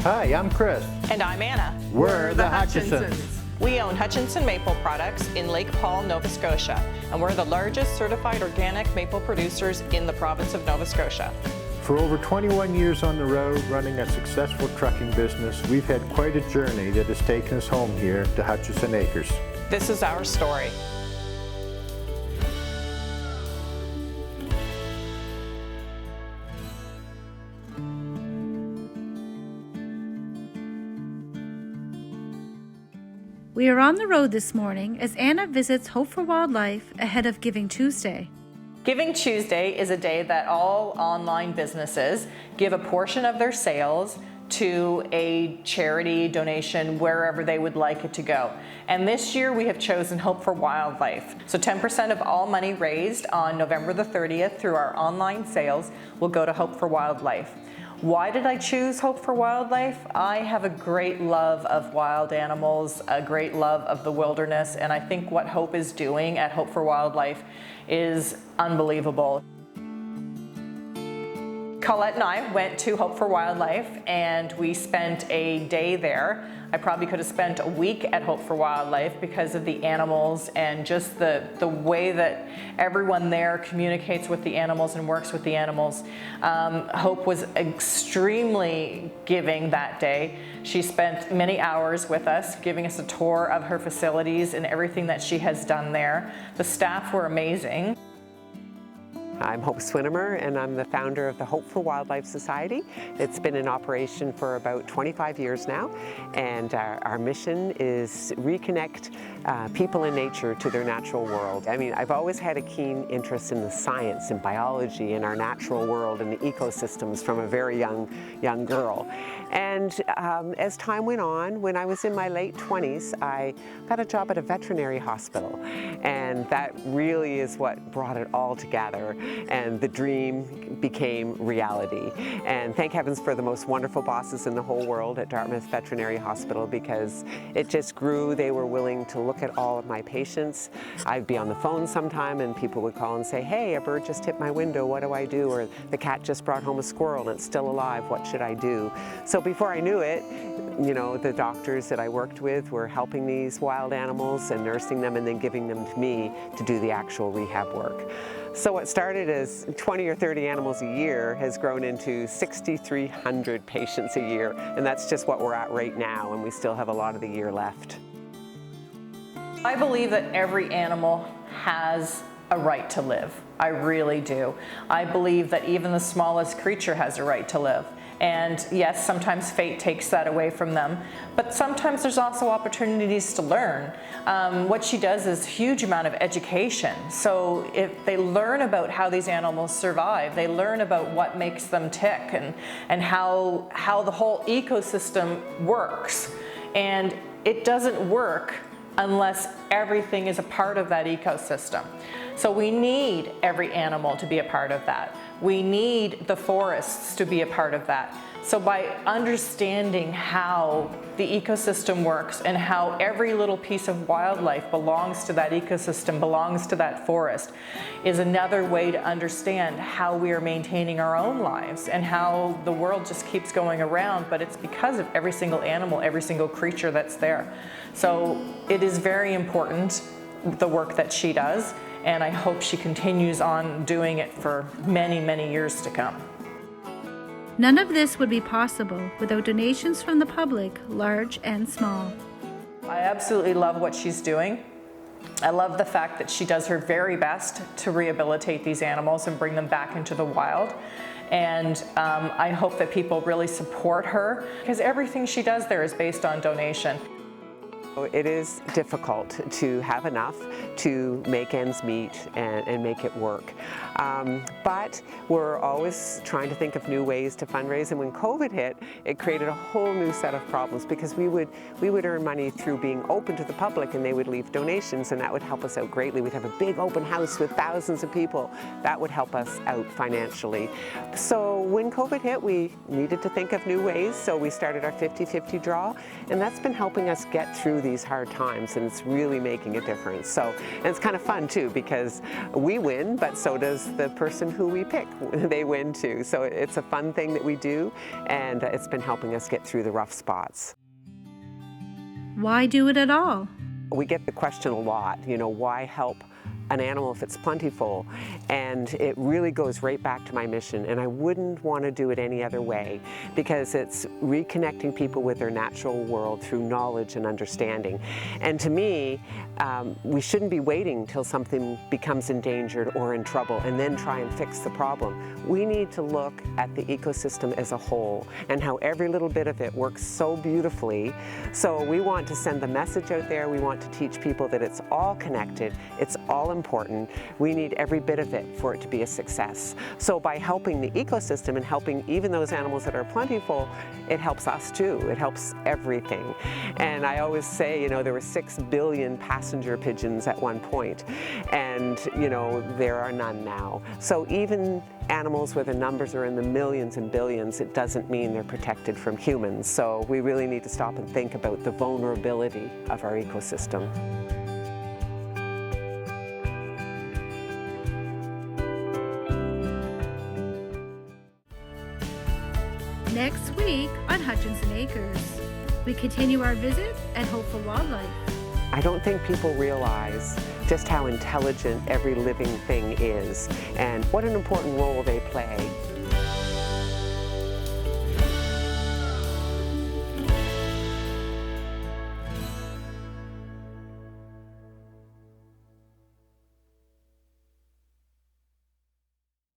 Hi, I'm Chris. And I'm Anna. We're the Hutchinsons. We own Hutchinson Maple Products in Lake Paul, Nova Scotia, and we're the largest certified organic maple producers in the province of Nova Scotia. For over 21 years on the road, running a successful trucking business, we've had quite a journey that has taken us home here to Hutchinson Acres. This is our story. We are on the road this morning as Anna visits Hope for Wildlife ahead of Giving Tuesday. Giving Tuesday is a day that all online businesses give a portion of their sales to a charity donation wherever they would like it to go. And this year we have chosen Hope for Wildlife. So 10% of all money raised on November the 30th through our online sales will go to Hope for Wildlife. Why did I choose Hope for Wildlife? I have a great love of wild animals, a great love of the wilderness, and I think what Hope is doing at Hope for Wildlife is unbelievable. Colette and I went to Hope for Wildlife and we spent a day there. I probably could have spent a week at Hope for Wildlife because of the animals and just the way that everyone there communicates with the animals and works with the animals. Hope was extremely giving that day. She spent many hours with us, giving us a tour of her facilities and everything that she has done there. The staff were amazing. I'm Hope Swinimer, and I'm the founder of the Hope for Wildlife Society. It's been in operation for about 25 years now, and our mission is reconnect people and nature to their natural world. I mean, I've always had a keen interest in the science and biology and our natural world and the ecosystems from a very young girl. And as time went on, when I was in my late 20s, I got a job at a veterinary hospital, and that really is what brought it all together. And the dream became reality. And thank heavens for the most wonderful bosses in the whole world at Dartmouth Veterinary Hospital, because it just grew. They were willing to look at all of my patients. I'd be on the phone sometime and people would call and say, hey, a bird just hit my window, what do I do? Or the cat just brought home a squirrel and it's still alive, what should I do? So before I knew it, you know, the doctors that I worked with were helping these wild animals and nursing them and then giving them to me to do the actual rehab work. So what started as 20 or 30 animals a year has grown into 6,300 patients a year, and that's just what we're at right now, and we still have a lot of the year left. I believe that every animal has a right to live. I really do. I believe that even the smallest creature has a right to live. And yes, sometimes fate takes that away from them, but sometimes there's also opportunities to learn. What she does is a huge amount of education. So if they learn about how these animals survive, they learn about what makes them tick and how the whole ecosystem works. And it doesn't work unless everything is a part of that ecosystem. So we need every animal to be a part of that. We need the forests to be a part of that. So by understanding how the ecosystem works and how every little piece of wildlife belongs to that ecosystem, belongs to that forest, is another way to understand how we are maintaining our own lives and how the world just keeps going around, but it's because of every single animal, every single creature that's there. So it is very important, the work that she does, and I hope she continues on doing it for many, many years to come. None of this would be possible without donations from the public, large and small. I absolutely love what she's doing. I love the fact that she does her very best to rehabilitate these animals and bring them back into the wild. And I hope that people really support her, because everything she does there is based on donation. It is difficult to have enough to make ends meet and make it work. But we're always trying to think of new ways to fundraise, and when COVID hit, it created a whole new set of problems, because we would earn money through being open to the public, and they would leave donations, and that would help us out greatly. We'd have a big open house with thousands of people. That would help us out financially. So when COVID hit, we needed to think of new ways, so we started our 50-50 draw, and that's been helping us get through these hard times, and it's really making a difference. So, and it's kind of fun too, because we win, but so does the person who we pick. They win too. So it's a fun thing that we do, and it's been helping us get through the rough spots. Why do it at all? We get the question a lot, you know, why help an animal if it's plentiful? And it really goes right back to my mission, and I wouldn't want to do it any other way, because it's reconnecting people with their natural world through knowledge and understanding. And to me, we shouldn't be waiting till something becomes endangered or in trouble and then try and fix the problem. We need to look at the ecosystem as a whole and how every little bit of it works so beautifully. So we want to send the message out there. We want to teach people that it's all connected, it's all important. We need every bit of it for it to be a success. So by helping the ecosystem and helping even those animals that are plentiful, it helps us too. It helps everything. And I always say, you know, there were 6 billion passenger pigeons at one point, and you know, there are none now. So even animals where the numbers are in the millions and billions, it doesn't mean they're protected from humans. So we really need to stop and think about the vulnerability of our ecosystem. Next week on Hutchinson Acres, we continue our visit at Hopeful Wildlife. I don't think people realize just how intelligent every living thing is and what an important role they play